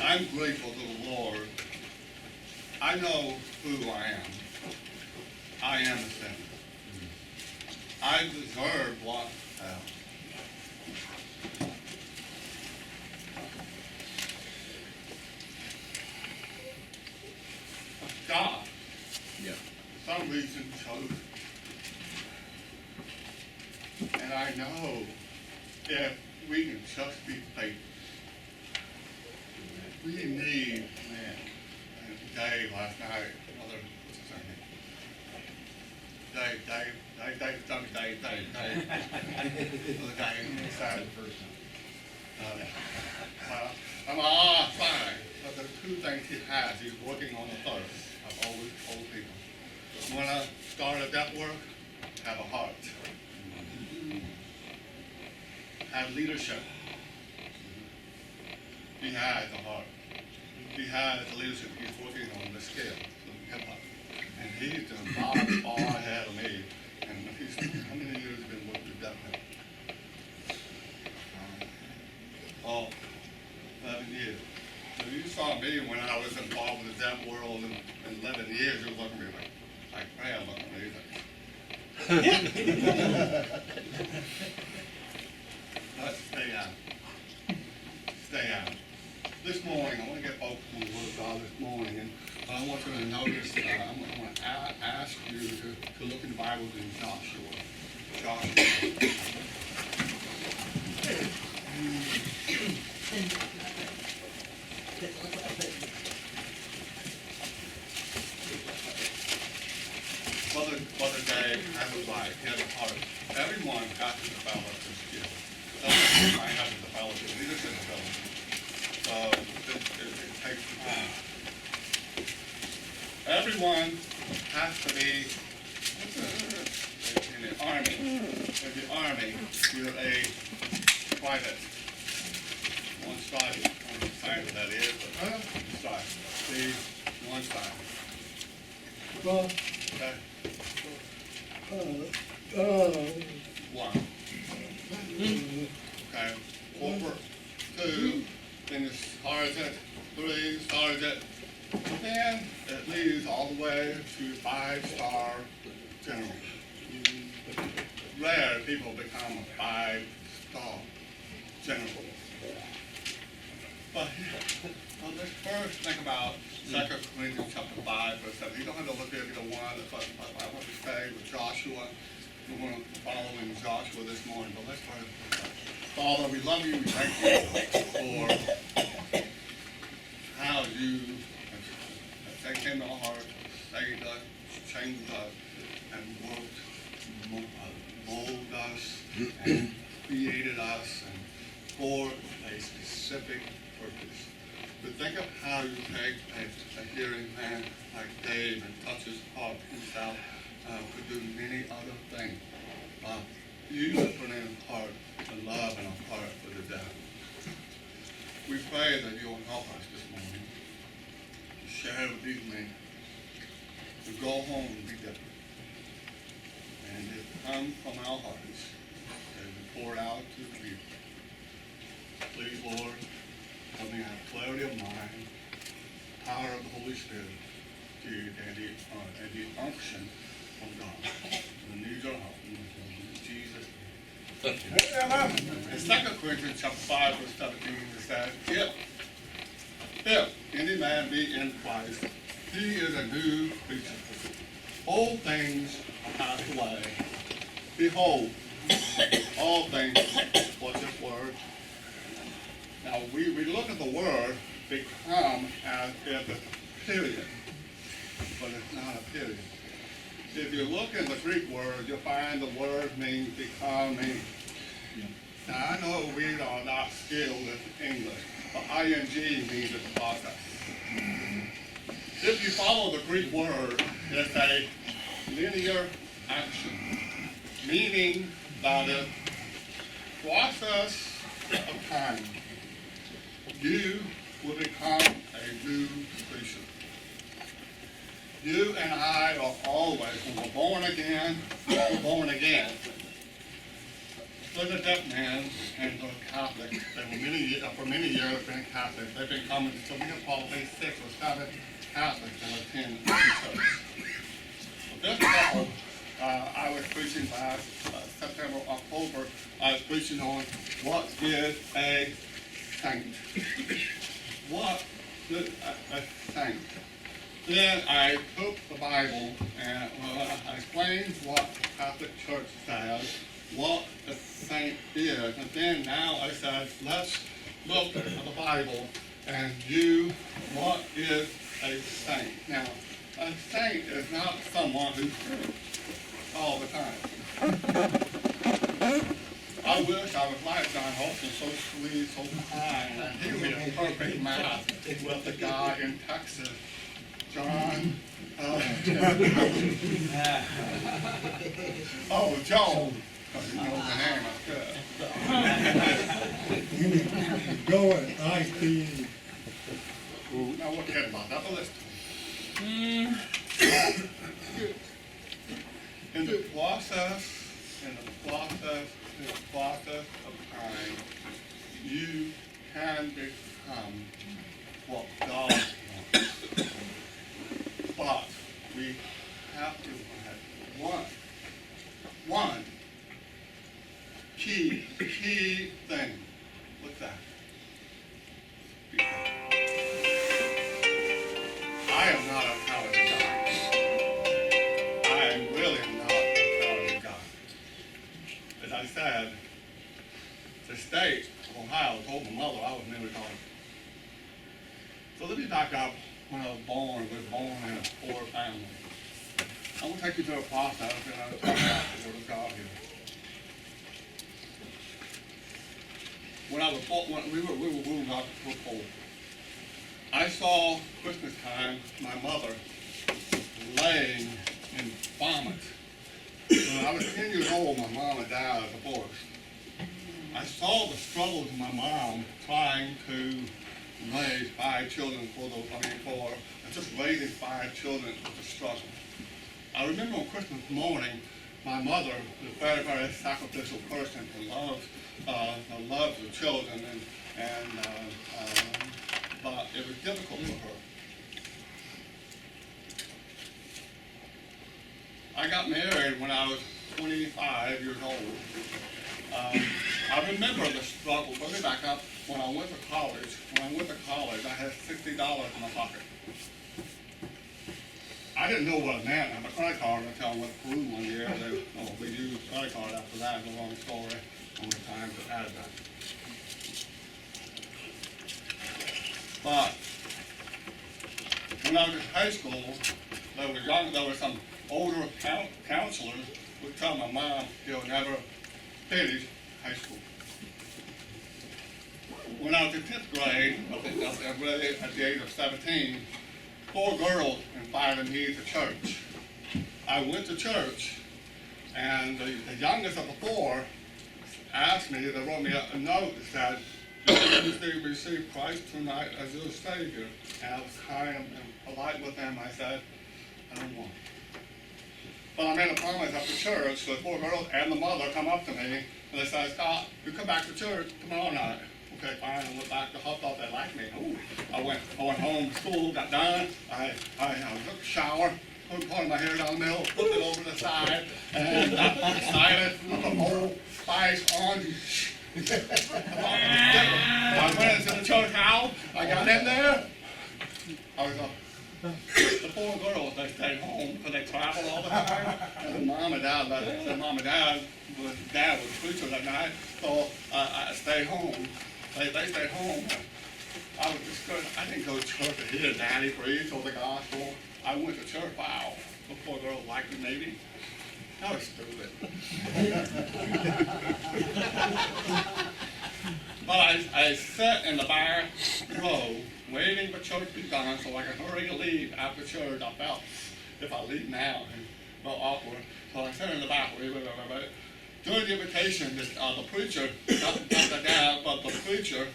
I'm grateful to the Lord. I know who I am. I am a sinner. I deserve what hell. God, for some reason, chose it. And I know if we can just be faithful, we need, man, Dave last night, what's his name? Dave, tell me Dave. The guy inside the first time. Fine. But the two things he has, he's working on the third. I've always told people. When I started that work, have a heart. Have leadership. He has a heart. He has leadership. He's working on the scale. And he's doing far ahead of me. And he's, how many years have been working with that man? 11 years. So you saw me when I was involved with the deaf world in 11 years. You were looking at me like man, look amazing. Let's stay out. Stay out. This morning, I want to get focused on the Word of God this morning, and I want you to notice, I'm going to ask you to look in the Bible in Joshua. Brother Dave has a life, he has a heart. Everyone has to develop this skill. Everyone has to develop it, leadership development. So it takes time. Everyone has to be in the Army. In the Army, you're a private. One side, what that is, but side. See, one side. Okay. One. Okay. Corporate. Two. Then the sergeant. Three. Sergeant. Then it leads all the way to 5-star general. Rare people become a 5-star general. But let's first think about 2 Corinthians chapter 5, verse 7. You don't have to look at either one. That's what I want to say with Joshua. We're going to follow in Joshua this morning, but let's pray. Father, we love you. We thank you for how you have taken our heart, saved us, changed us, and molded us, and created us, and for a specific purpose. But think of how you take a hearing man like Dave and touch his heart himself, could do many other things. You put in a heart, a love and a heart for the deaf. We pray that you will help us this morning to share with these men, to go home and be different. And it come from our hearts and be poured out to the people. Please, Lord, help me have clarity of mind, power of the Holy Spirit, and the unction of God. We need your help. In Jesus' name. In 2 Corinthians chapter 5, verse 17, it says, if any man be in Christ, he is a new creature. All things are passed away. Behold, all things, what's this word? Now, we look at the word become as if it's a period, but it's not a period. If you look in the Greek word, you'll find the word means becoming. Now, I know we are not skilled in English, but ing means it's a process. If you follow the Greek word, it's a linear action, meaning that the process of time, you will become a new creature. You and I are always, when we're born again, we're born again. So was a deaf man and a Catholic. They were for many years been Catholic. They've been coming, so we have probably 6 or 7 Catholics that attend the church. This fall, I was preaching last September, October. I was preaching on what is a saint. What is a saint? Then I took the Bible and I explained what the Catholic Church says, what a saint is. And then now I said, let's look at the Bible and view what is a saint. Now, a saint is not someone who's all the time. I wish I was like John Holton, so sweet, so kind, and he would be a perfect match with the guy in Texas. John. Oh, Joe. Because you know the name, I'm good. Go and I see. Now, we'll forget about that, but listen. In the process of time, you can become what God wants. But we have to have one key thing. What's that? I am not a talented guy. I am really not a talented guy. As I said, the state of Ohio told my mother I was never retarded. So let me back up. When I was born in a poor family. I'm going to take you through a process and I'll talk about the Word of God here. When I was when we were poor. I saw Christmas time my mother laying in vomit. When I was 10 years old, my mom and dad were divorced. I saw the struggles of my mom trying to raise 5 children just raising 5 children was a struggle. I remember on Christmas morning, my mother was a very, very sacrificial person who loves the children, but it was difficult for her. I got married when I was 25 years old. I remember the struggle. Let me back up. When I went to college, I had $60 in my pocket. I didn't know what it meant. I had a credit card until I went through one year. We used a credit card after that. It's a long story. Only time to add that. But when I was in high school, there were some older counselors who would tell my mom she'll never finish high school. When I was in 10th grade, at the age of 17, 4 girls invited me to church. I went to church, and the youngest of the 4 asked me, they wrote me a note that said, "Did you receive Christ tonight as your Savior?" And I was kind and polite with them. I said, "I don't want it." But I made a promise after church, so the 4 girls and the mother come up to me, and they said, "Scott, you come back to church tomorrow night." Okay, fine. I went back to Huff, thought they liked me. Ooh. I went home, school got done. I took a shower, put part of my hair down the middle, put it over the side, and excited, put the whole spice on. I went into the church house. I got in there. I was the 4 girls, they stayed home because they traveled all the time. And the mom and dad was preacher that night, so I stayed home. They stayed home. I was just good. I didn't go to church to hear Daddy preach or the gospel. I went to church. Wow, the 4 girls liked me maybe. That was stupid. But I sat in the back row waiting for church to be done so I could hurry to leave after church. I felt if I leave now, it's a little awkward. So I sat in the back. During the invitation, the preacher, not the dad, but the preacher,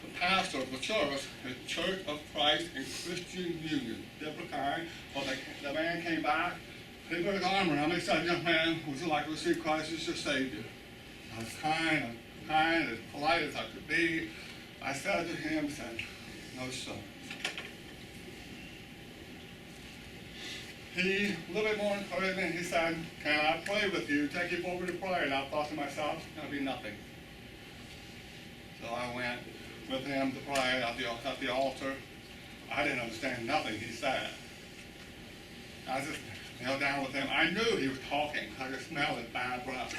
the pastor of the church, the Church of Christ and Christian Union, different kind. Well, the man came back, he put his arm around me and said, "Young man, would you like to receive Christ as your Savior?" I was kind, as polite as I could be. I said to him, no, sir. He, a little bit more encouragement, he said, can I pray with you? Take you forward to prayer. And I thought to myself, it's going to be nothing. So I went with him to pray at the altar. I didn't understand nothing he said. I just knelt down with him. I knew he was talking. I could smell his bad breath.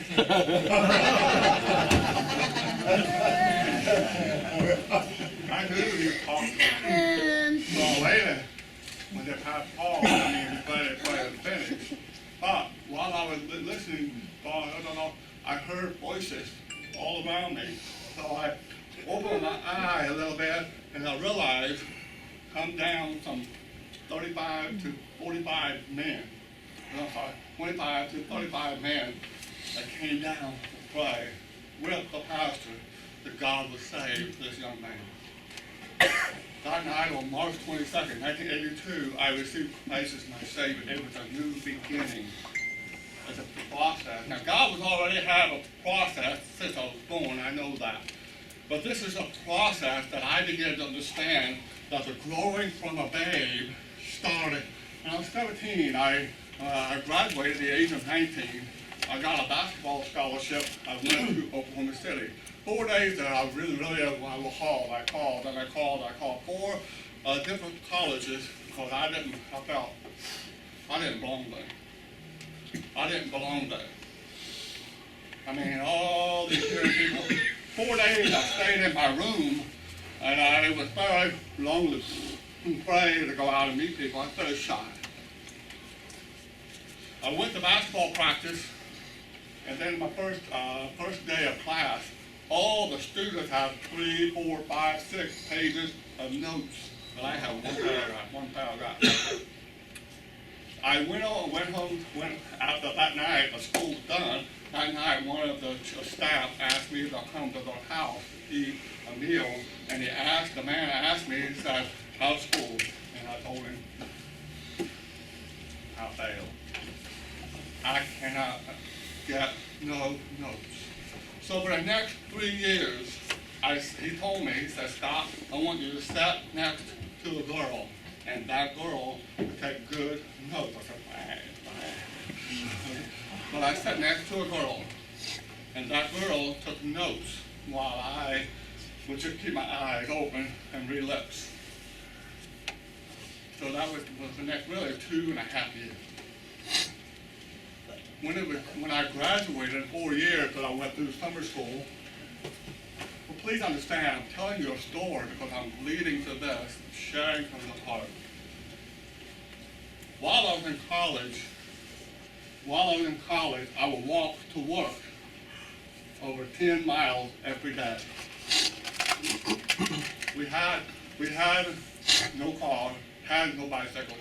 I knew he was talking. So later, when they passed Paul, they pray and finish. But while I was listening, I heard voices all around me. So I opened my eye a little bit, and I realized come down some 35 to 45 men. 25 to 35 men that came down to pray with the pastor that God would save this young man. That night on March 22nd, 1982, I received Christ as my Savior. It was a new beginning. It's a process. Now, God was already had a process since I was born. I know that. But this is a process that I began to understand that the growing from a babe started. When I was 17, I graduated at the age of 19. I got a basketball scholarship. I went to Oklahoma City. 4 days there, I really was hauled. I called 4 different colleges because I felt I didn't belong there. I didn't belong there. I mean, all these different people. 4 days I stayed in my room, and I was very lonely, afraid to go out and meet people. I was very shy. I went to basketball practice, and then my first day of class, all the students have 3, 4, 5, 6 pages of notes, and I have one paragraph. I went home after that night. The school was done. That night, one of the staff asked me to come to their house to eat a meal, and the man asked me, he said, how's school? And I told him, I failed. I cannot get no notes. So for the next 3 years, he told me, he said, stop, I want you to sit next to a girl, and that girl would take good notes. I said, fine. But I sat next to a girl, and that girl took notes while I would just keep my eyes open and read lips. So that was the next really 2.5 years. When I graduated in 4 years, because I went through summer school, well, please understand, I'm telling you a story because I'm leading to this, sharing from the heart. While I was in college, I would walk to work over 10 miles every day. We had no car, had no bicycle.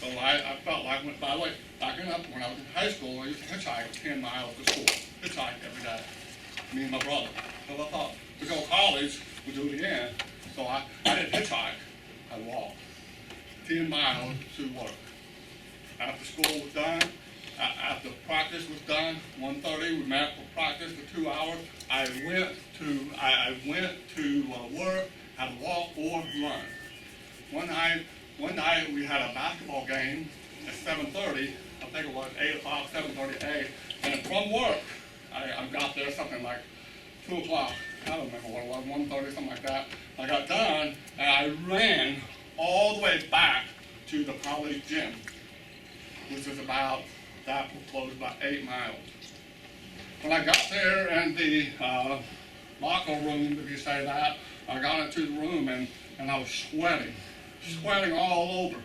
So I felt like, by the way, backing up, when I was in high school, I used to hitchhike 10 miles to school. Hitchhike every day, me and my brother. So I thought, to go to college, we'd do it again. So I didn't hitchhike, I walked 10 miles to work. After school was done, after practice was done, 1:30, we met for practice for 2 hours. I went to work, had to walk or run. One night we had a basketball game at 7:30. I think it was 8 o'clock, 7:30, and from work, I got there something like 2 o'clock. I don't remember what it was, 1:30, something like that. I got done, and I ran all the way back to the college gym, which was about 8 miles. When I got there in the locker room, if you say that, I got into the room and I was sweating all over.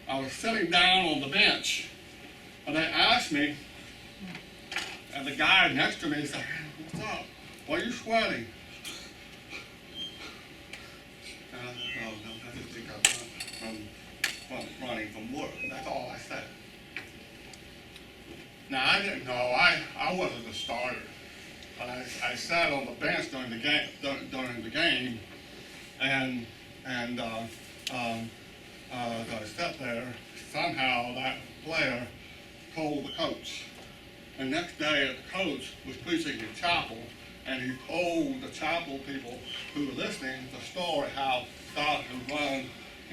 I was sitting down on the bench, and they asked me, and the guy next to me said, what's up? Why are you sweating? And I said, no, I just think I'm from running from work. That's all I said. Now, I didn't know, I wasn't a starter. But I sat on the bench during the game, and as I sat there, somehow that player told the coach. The next day, the coach was preaching in chapel, and he told the chapel people who were listening the story how God had run.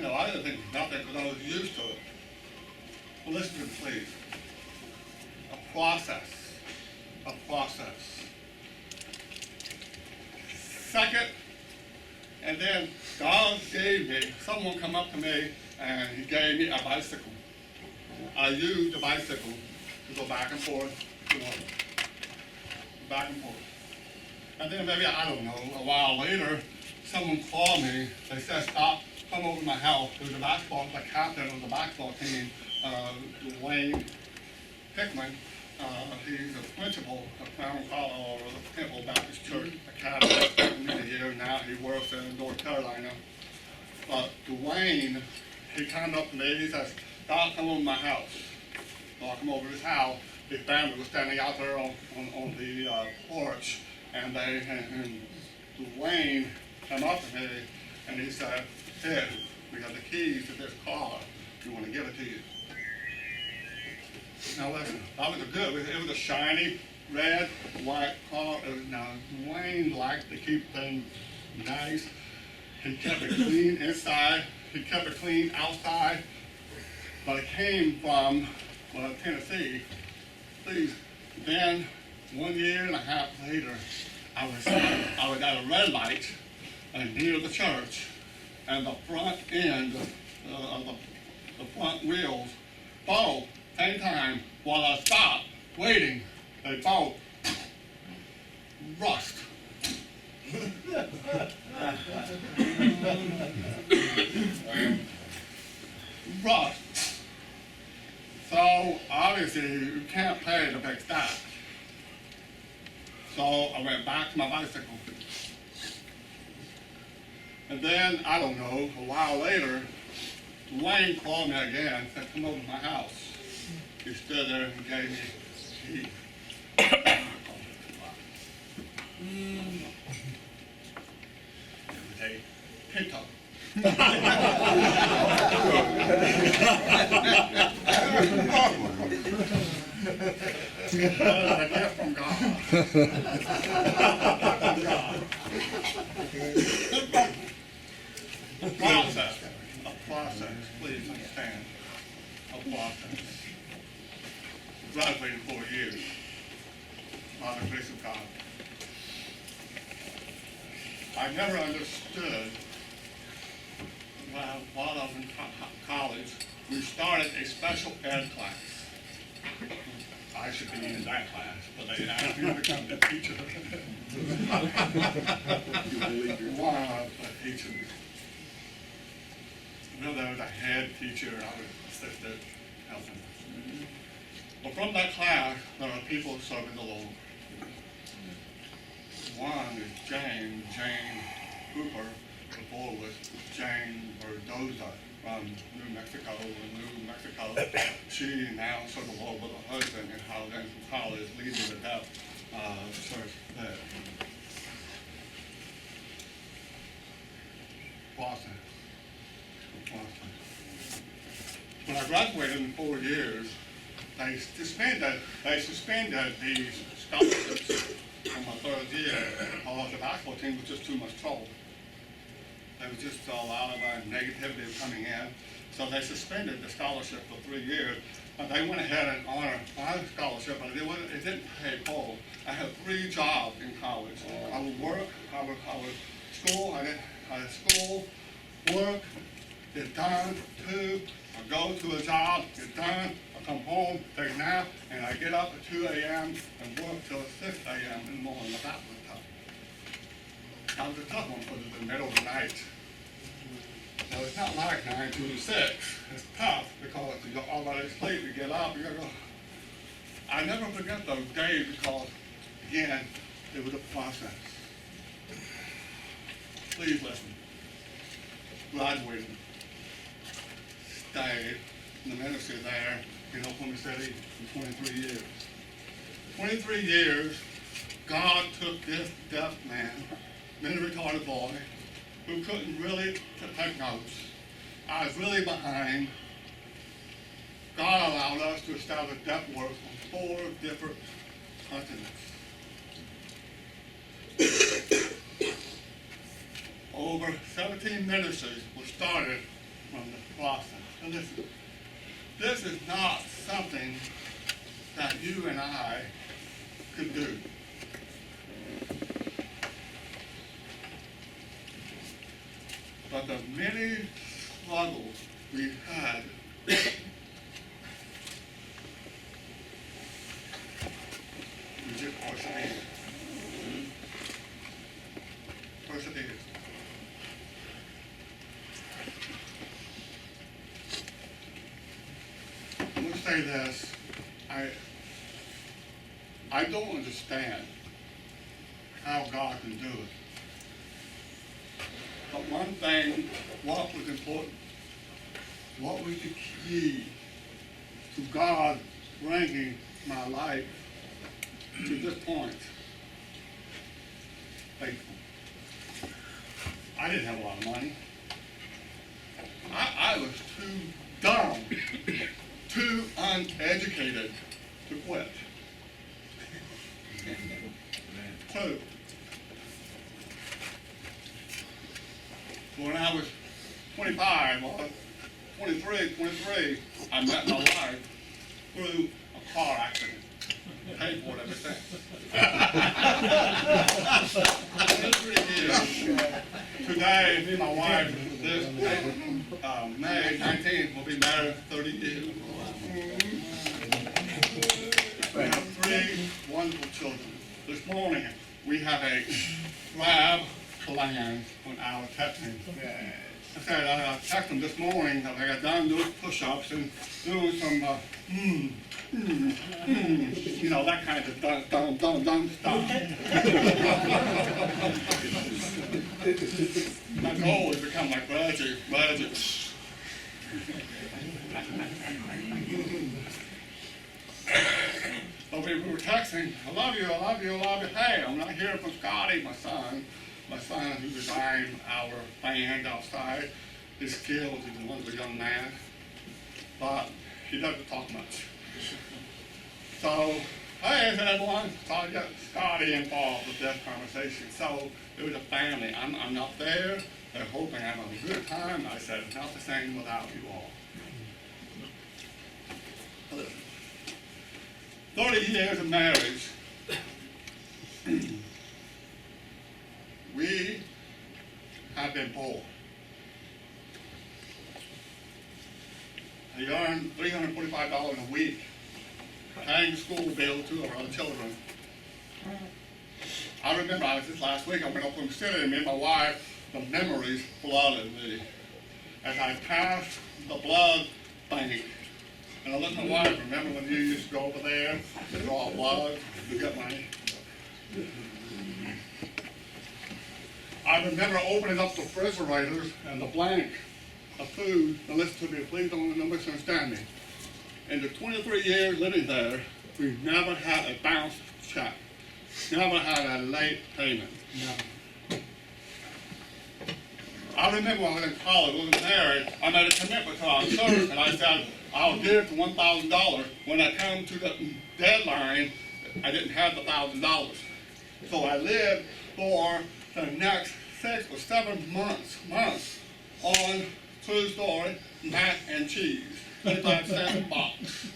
I didn't think nothing because I was used to it. Well, listen to me, please. A process. A process. Second, and then God gave me, someone come up to me and he gave me a bicycle. I used the bicycle to go back and forth to work. Back and forth. And then maybe, I don't know, a while later, someone called me. They said, stop, come over to my house. There was the captain of the basketball team, Dwayne Hickman. He's a principal of Crown Colorado, the Temple Baptist Church Academy for many years now. He works in North Carolina. But Dwayne, he came up to me. He says, "Doc, come over to my house." So I come over to his house. His family was standing out there on the porch, and Dwayne came up to me, and he said, "Ted, we got the keys to this car. We want to give it to you." Now listen, that was it was a shiny, red, white car. Now Dwayne liked to keep things nice. He kept it clean inside. He kept it clean outside. But it came from Tennessee. Please. Then 1.5 years later, I was at a red light near the church, and the front end of the front wheels both same time while I stopped waiting, they both rust. Rust. So obviously you can't pay to fix that. So I went back to my bicycle. And then, I don't know, a while later, Dwayne called me again and said, "Come over to my house." He stood there and gave me a key. It was a pickup. A gift from God. A process, please understand. A process. Graduated 4 years by the grace of God. I never understood, while I was in college, we started a special ed class. I should be in that class, but they asked me to become the teacher. Wow, a teacher. There was a head teacher, I was assistant, helping. Well, from that class, there are people serving the Lord. One is Jane Hooper. Before was Jane Verdoza from New Mexico. She now serves the Lord with her husband in Holiday from college, leading the deaf church there. Boston. When I graduated in 4 years, they suspended the scholarships in my third year because the basketball team was just too much trouble. There was just a lot of negativity coming in, so they suspended the scholarship for 3 years. They went ahead and honored my scholarship, but it didn't pay full. I had 3 jobs in college. I would work, I would school, I had school, work, get done, 2, I go to a job, get done, I come home, take a nap, and I get up at 2 a.m. and work till 6 a.m. in the morning. That was tough. That was a tough one because it's the middle of the night. Now it's not like 9 to 6. It's tough because you're already asleep, you get up, you gotta go. I never forget those days because, again, it was a process. Please listen. Graduated. Stayed in the ministry there in Oklahoma City for 23 years. 23 years, God took this deaf man, mentally retarded boy, who couldn't really take notes. I was really behind. God allowed us to establish deaf work on 4 different continents. Over 17 ministries were started from the process. And listen, this is not something that you and I could do. But the many struggles we had we just persevered. Persevered. I'm going to say this. I don't understand how God can do it. But one thing, what was important, what was the key to God bringing my life to this point? Faithful. I didn't have a lot of money. I was too dumb, too uneducated to quit. Two. When I was 25 or 23, I met my wife through a car accident. Paid for it ever since. 23 years. Today, me and my wife, this May 19th, will be married 30 years. We have 3 wonderful children. This morning, we have a lab plan on our texting. I said, I texted them this morning that I got done doing push-ups and doing some, you know, that kind of dumb stuff. My goal is to become like Crabtree. But we were texting, I love you. Hey, I'm not hearing from Scotty, my son who designed our band outside. He's skilled, he's a wonderful young man, but he doesn't talk much. So, hey everyone, so I got Scotty involved with this conversation. So, it was a family. I'm not there, they're hoping I'm having a good time. I said, it's not the same without you all. 30 years of marriage, we have been poor. I earned $345 a week, paying the school bill to our other children. I remember this last week, I went up in the city and me and my wife, the memories flooded me. As I passed the blood bank, and I looked at my wife, remember when you used to go over there to draw blood to get money? I remember opening up the refrigerators and the blank of food. Now listen to me, please don't misunderstand me. In the 23 years living there, we've never had a bounce check. Never had a late payment. Never. I remember when I was in college, I was married, I made a commitment to our church, and I said, I'll give the $1,000. When I come to the deadline, I didn't have the $1,000. So I lived for the next 6 or 7 months on, true story, mac and cheese, 25 cents a box.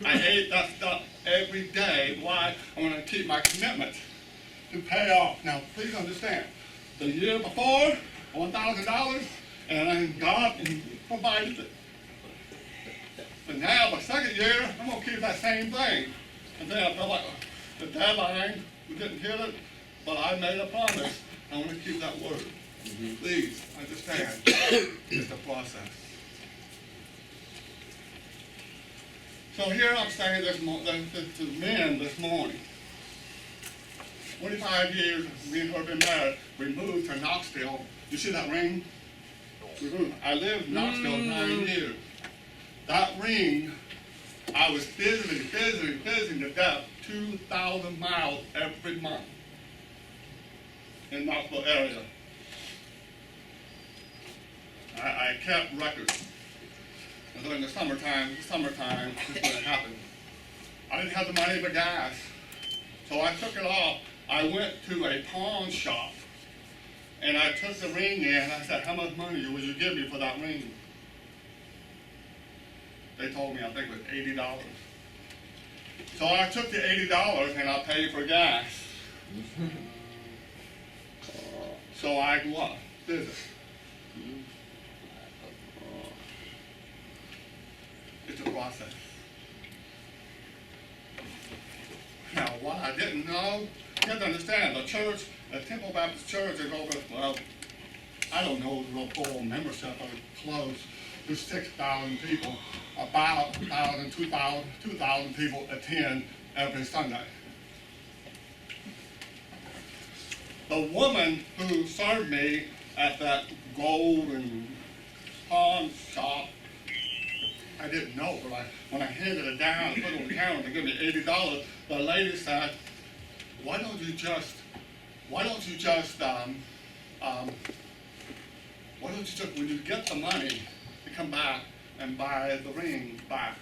I ate that stuff every day. Why? I want to keep my commitment to pay off. Now, please understand, the year before, $1,000, and God provided it. But now, the second year, I'm going to keep that same thing. And then I felt like the deadline, we didn't hit it, but I made a promise. I want to keep that word. Please understand, it's a process. So here I'm saying to men this morning, 25 years, me and her have been married, we moved to Knoxville. You see that ring? I lived in Knoxville 9 years. That ring, I was visiting to death 2,000 miles every month in Knoxville area. I kept records. And so in the summertime, this is when it happened. I didn't have the money for gas. So I took it off. I went to a pawn shop and I took the ring in and I said, how much money will you give me for that ring? They told me, I think it was $80. So I took the $80 and I paid for gas. So I what? Did it. It's a process. Now, what I didn't know, you have to understand, the church, the Temple Baptist Church is over, well, I don't know the full membership, but it's close to 6,000 people. About 1,000, 2,000 people attend every Sunday. The woman who served me at that gold and pawn shop, I didn't know, but when I handed it down and put it on the counter to give me $80, the lady said, why don't you just, when you get the money, you come back and buy the ring back.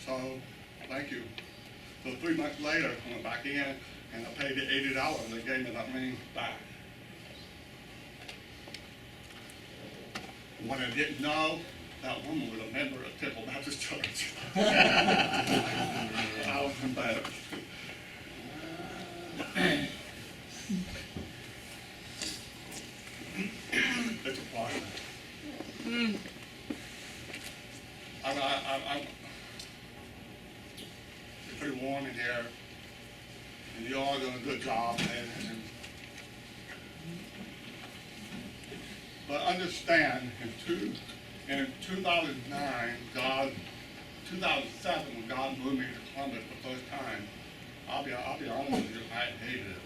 So, thank you. So 3 months later, I went back in and I paid the $80 and they gave me that ring back. What I didn't know, that woman was a member of Temple Baptist Church. I was embarrassed. It's a process. It's pretty warm in here, and you all doing a good job. But understand, in 2009, 2007, when God moved me to Columbus the first time, I'll be honest with you, I hated it.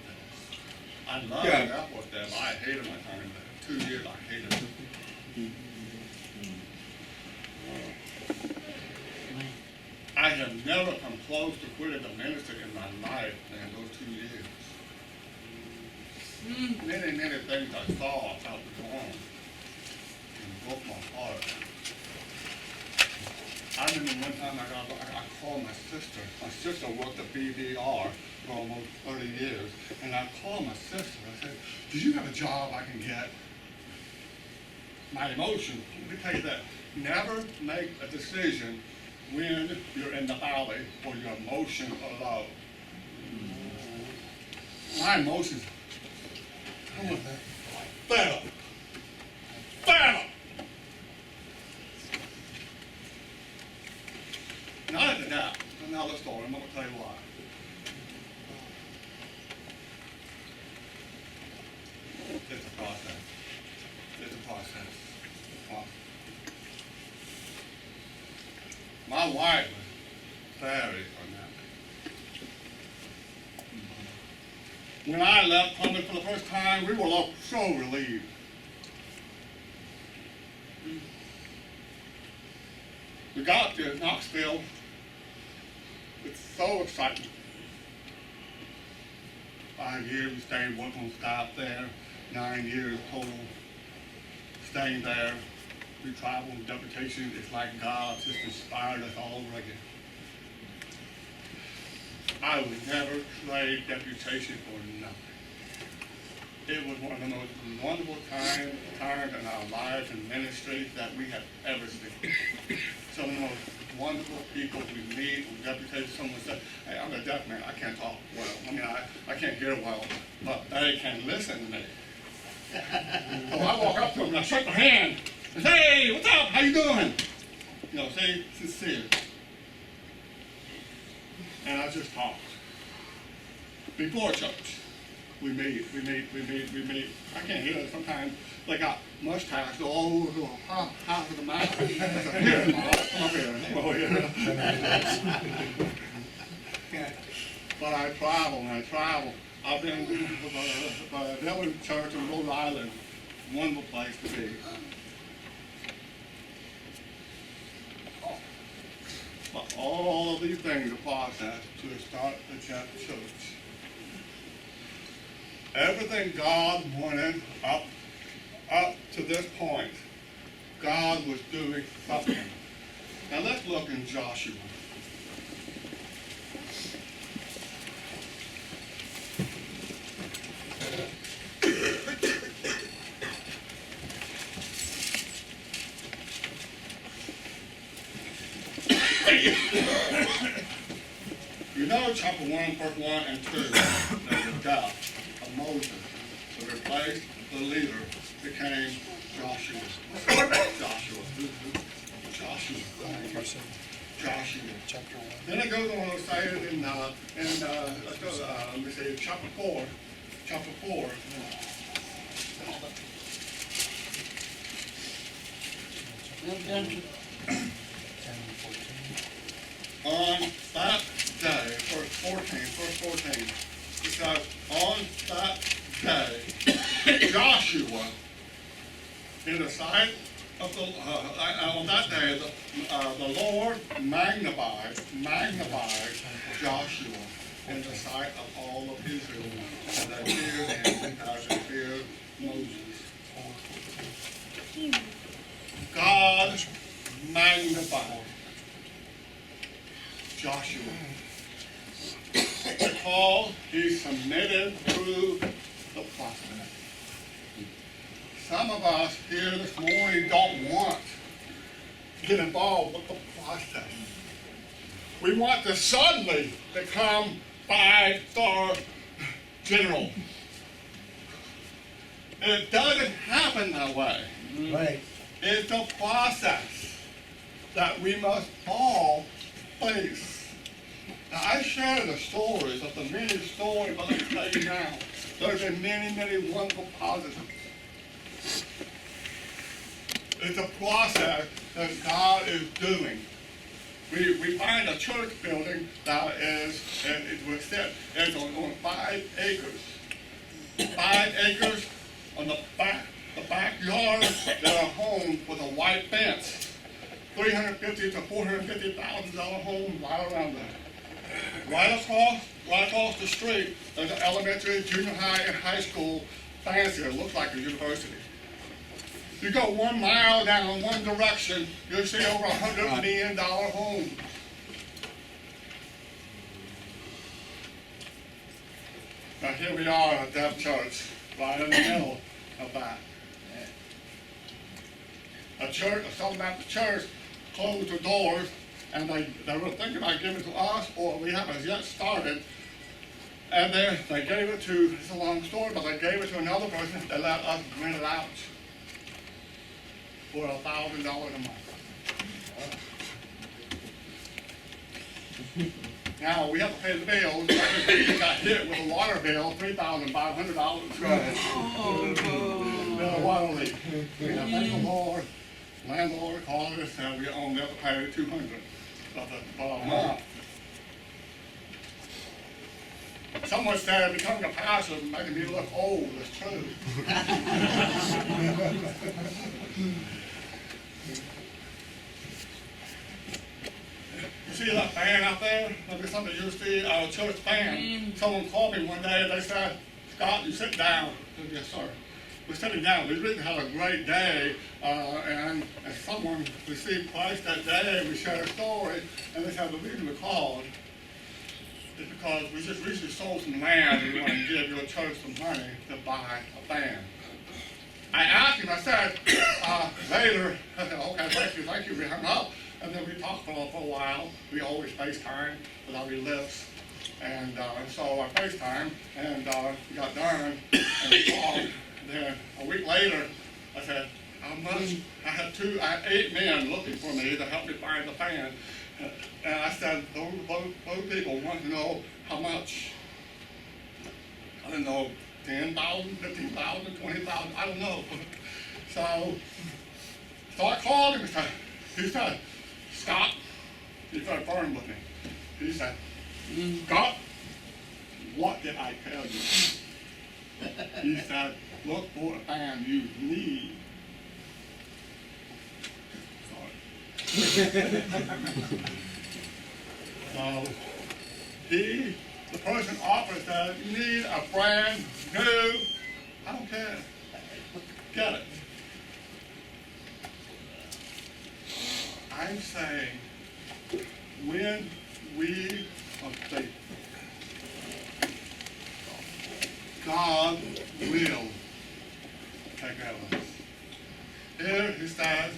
I loved that work there, but I hated my time there. 2 years I hated it. I have never come close to quitting the ministry in my life in those 2 years. Many things I saw out the wrong and broke my heart. I remember one time I called my sister. My sister worked at BDR for almost 30 years. And I called my sister. I said, do you have a job I can get? My emotion, let me tell you that. Never make a decision when you're in the valley or your emotions are low. My emotions, fed up. Not at the death. Another story. I'm going to tell you why. It's a process. It's a process. My wife was very unhappy. When I left Columbus for the first time, we were all so relieved. We got to Knoxville. It's so exciting. 5 years we stayed working on staff there. 9 years total staying there. We traveled in deputation. It's like God just inspired us all over again. I would never trade deputation for nothing. It was one of the most wonderful times in our lives and ministry that we have ever seen. Some of the most wonderful people we meet with deputation. Someone said, hey, I'm a deaf man. I can't talk well. I mean, I can't hear well, but they can listen to me. So I walk up to them and I shake their hand and say, hey, what's up? How you doing? You know, say sincere. And I just talk. Before church, we meet. I can't hear it sometimes. They got mustache all over half of the mouth. I said, here, come up here. But I travel. I've been to the Devon Church in Rhode Island. Wonderful place to be. But all of these things are process to start the church. Everything God wanted up to this point, God was doing something. Now let's look in Joshua. Joshua chapter 1, verse 1 and 2, the death of Moses, to replace the leader, became Joshua. Joshua. Then it goes on to say it in let's go, let me see, chapter 4. Chapter 4. On that day, verse 14, it says, on that day, Joshua, in the sight of on that day, the Lord magnified Joshua in the sight of all of Israel, and they feared him as they feared Moses. God magnified Joshua because he submitted through the process. Some of us here this morning don't want to get involved with the process. We want to suddenly become 5-star general. It doesn't happen that way. Right. It's a process that we must all face. Now, I share the stories of the many stories I'm going to tell you now. There's been many, many wonderful positives. It's a process that God is doing. We find a church building that it was set, it's on 5 acres. 5 acres on the backyard, there are homes with a white fence. $350,000 to $450,000 home right around there. Right across the street, there's an elementary, junior high, and high school fancy. It looks like a university. You go 1 mile down one direction, you'll see over $100 million home. Now here we are at that church, right in the middle of that. A church, a Southern Baptist church, closed the doors, and they were thinking about giving it to us, or we haven't yet started. And they gave it to, it's a long story, but they gave it to another person that let us rent it out for $1,000 a month. Now we have to pay the bills. We got hit with a water bill, $3,500. A water leak. Now, thank the Lord. Landlord called us and we only have to pay $200 a month. Someone said becoming a pastor is making me look old. It's true. You see that fan out there? Maybe something you see, a church fan. Someone called me one day and they said, Scott, you sit down. I said, yes, sir. We're sitting down. We really had a great day, and someone received Christ that day. We shared a story, and they said the reason we called is because we just recently sold some land and we want to give your church some money to buy a van. I asked him, I said, later, I said, okay, thank you, we hung up. And then we talked for a while. We always FaceTime with our lips. And so I FaceTime, and we got done, and we talked. Then a week later, I said, how much? I had 8 men looking for me to help me find the fan. And I said, those people want to know how much. I didn't know, 10,000, 15,000, 20,000, I don't know. So I called him and said, he said, Scott, he got firm with me. He said, Scott, what did I tell you? He said, look for a fan you need. So the person offered that you need a brand new, I don't care, get it. I'm saying, when we are faithful, God will take care of us. Here he says,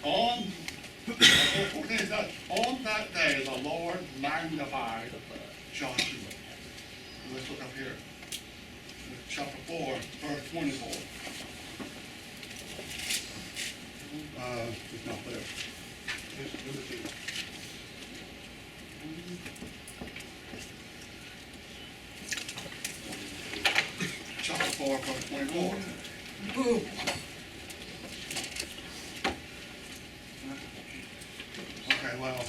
on that day the Lord magnified Joshua. Let's look up here. Chapter 4, verse 24. It's not there. Chapter 4, verse 24. Okay, well.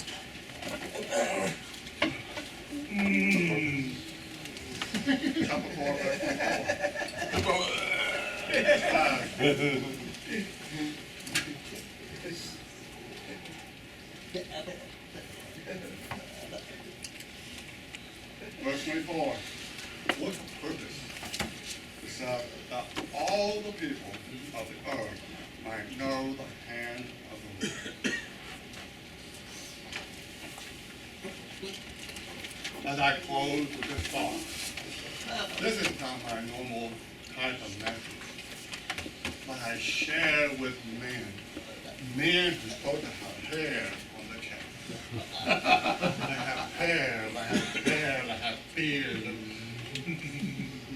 Chapter 4, verse 24. Verse 24. What purpose? It said that all the people of the earth might know the hand of the Lord. As I close with this thought, this is not my normal type of message, but I share with men who supposed to have hair on the chest. They have hair, they have hair, they have beard.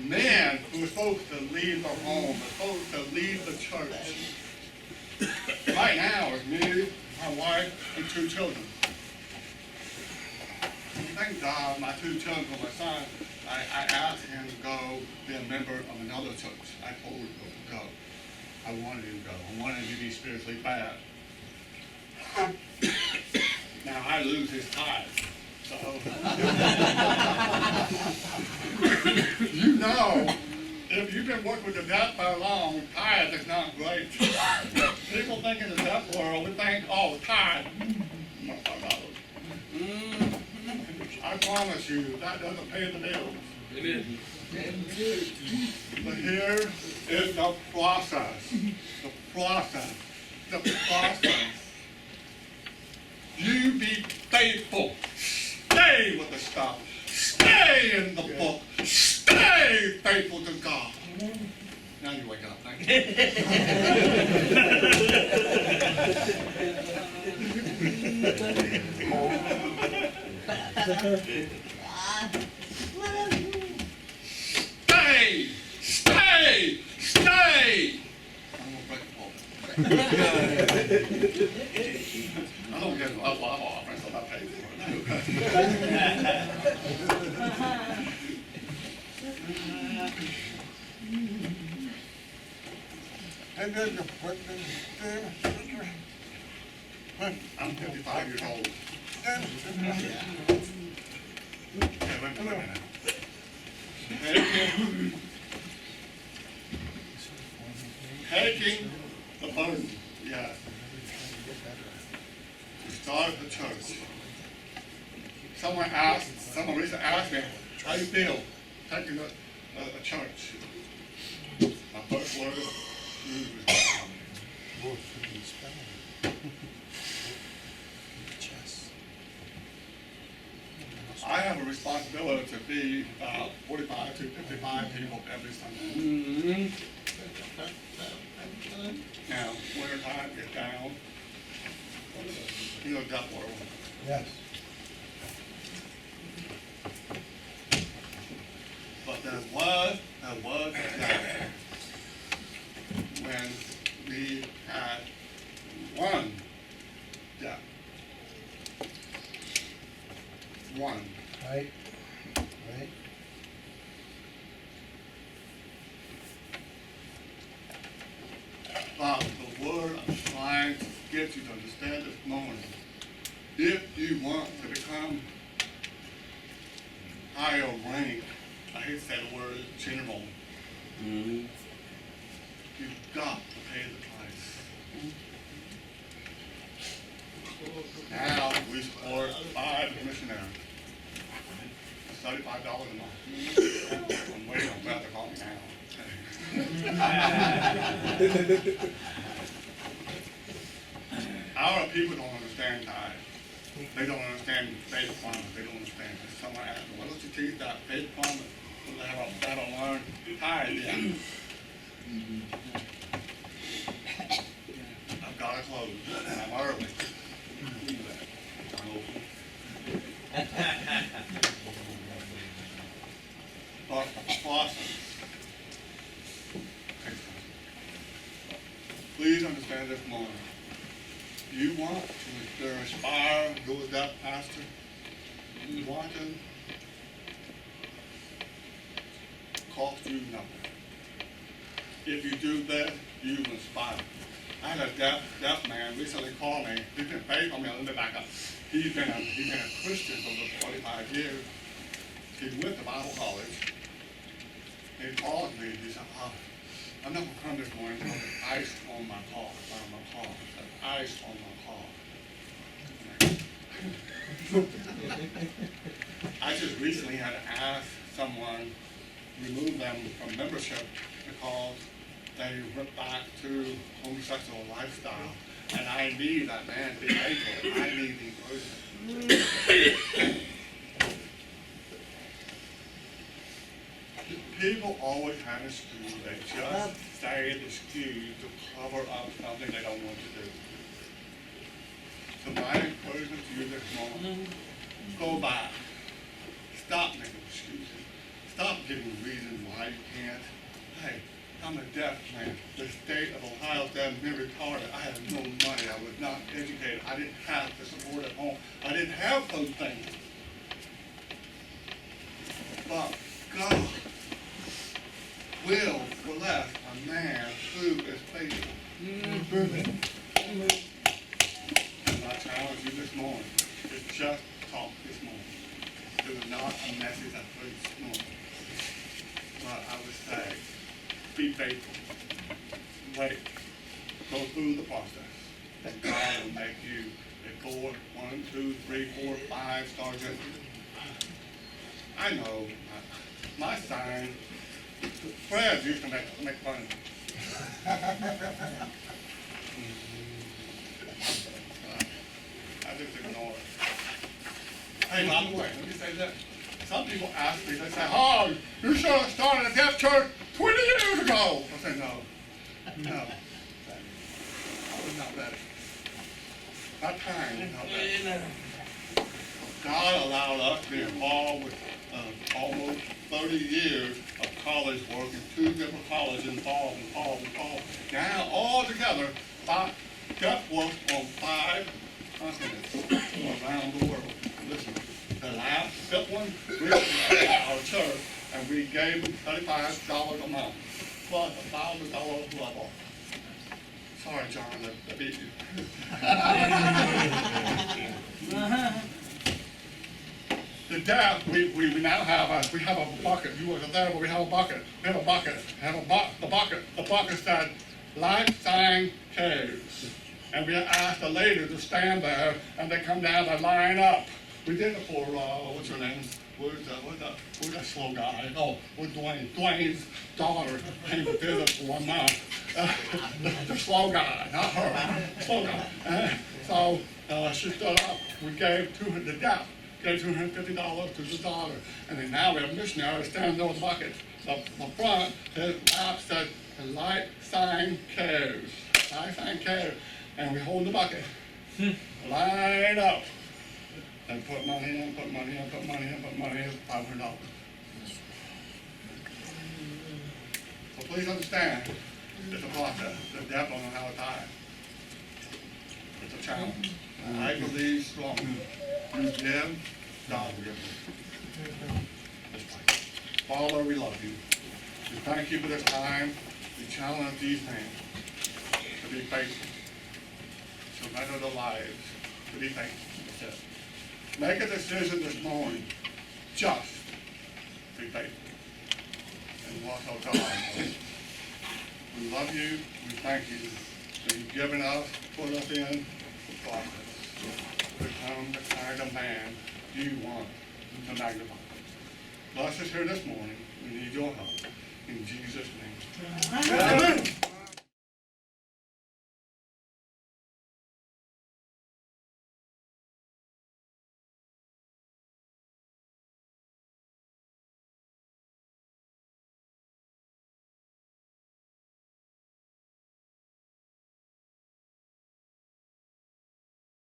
Men who are supposed to leave their home, are supposed to leave the church. Right now, it's me, my wife, and 2 children. Thank God, my 2 children, my son, I asked him to go be a member of another church. I told him to go. I wanted him to go. I wanted him to be spiritually bad. Now I lose his tithe. So, you know, if you've been working with the deaf for long, tithe is not great. People think in the deaf world, we think, oh, tithe. I promise you, that doesn't pay the bills. Amen. But here is the process. The process. The process. You be faithful. Stay with the stuff. Stay in the book. Stay faithful to God. Now you wake up. Thank you. Stay! Stay! Stay! I'm going to break the pulpit. I don't get a lot of offerings, so I'm paid for And then you put this there. I'm 55 years old. Okay, wait a minute. Taking the burden, yes. We started the church. Someone recently asked me, how do you feel taking a church? My first word is, I have a responsibility to feed 45 to 55 people every Sunday. Now, winter time, get down. You know that world. Yes. But there was a time when we had one death. One. Right. Right. But the word I'm trying to get you to understand this morning, if you want to become higher rank, I hate to say the word general, you've got to pay the price. Now we support 5 missionaries. $35 a month. I'm waiting on Beth to call me now. Our people don't understand tithe. They don't understand faith promise. They don't understand. Someone asked me, why don't you teach that faith promise? They have a better learn tithe. Yeah. I've got to close. I'm early. but the process takes time. Please understand this morning. You want to inspire those that pastor. You want to cost you nothing. If you do that, you will inspire. I had a deaf man recently call me. He's been faithful me. Let me back up. He's been a Christian for over 25 years. He went to Bible college. He called me. He said, I'm not going to come this morning because there's ice on my car. There's ice on my car. I just recently had to ask someone to remove them from membership because they went back to homosexual lifestyle. And I need that man to be faithful. I need encouragement. People always have an excuse. They just say an excuse to cover up something they don't want to do. So my encouragement to you this morning, go back. Stop making excuses. Stop giving reasons why you can't. Hey, I'm a deaf man. The state of Ohio said I'm retarded. I have no money. I was not educated. I didn't have the support at home. I didn't have those things. But God will bless a man who is faithful. And I challenge you this morning to just talk this morning. It was not a message I preached this morning. But I would say, be faithful. Wait. Go through the process. And God will make you a 4, 1, 2, 3, 4, 5-star gentleman. I know my sign, Fred used to make fun of me. I just ignore it. Hey, by the way, let me say this. Some people ask me, they say, oh, you should have started a deaf church 20 years ago. I say, no. I was not ready. That time was not ready. God allowed us to be involved with almost 30 years of college work in 2 different colleges involved. Now, all together, deaf work on 5 continents around the world. Listen, the last fifth one, we were at our church, and we gave them $35 a month, plus $1,000 level. Sorry, John, I beat you. The deaf, we now have a bucket. You wasn't there, but we have a bucket. We have a bucket. The bucket said, lifetime cares. And we asked the lady to stand there, and they come down and line up. We did it for, what's her name? Where's that slow guy? Oh, with Dwayne. Dwayne's daughter came to visit for 1 month. The slow guy, not her. Slow guy. So she stood up. We gave the deaf gave $250 to the daughter. And then now we have missionaries standing there with buckets. The front, his lap said, light sign cares. Light sign cares. And we hold the bucket. Line up. And put money in, $500. So please understand, it's a process. The deaf don't know how to tie. It's a challenge. And I believe strongly. You give, God will give you. Let's pray. Father, we love you. We thank you for this time. We challenge these men to be faithful. Surrender their lives to be faithful. Make a decision this morning. Just be faithful. And walk out God. We love you. We thank you that you've given us, put us in the process. Become the kind of man you want to magnify. Bless us here this morning. We need your help. In Jesus' name. Amen.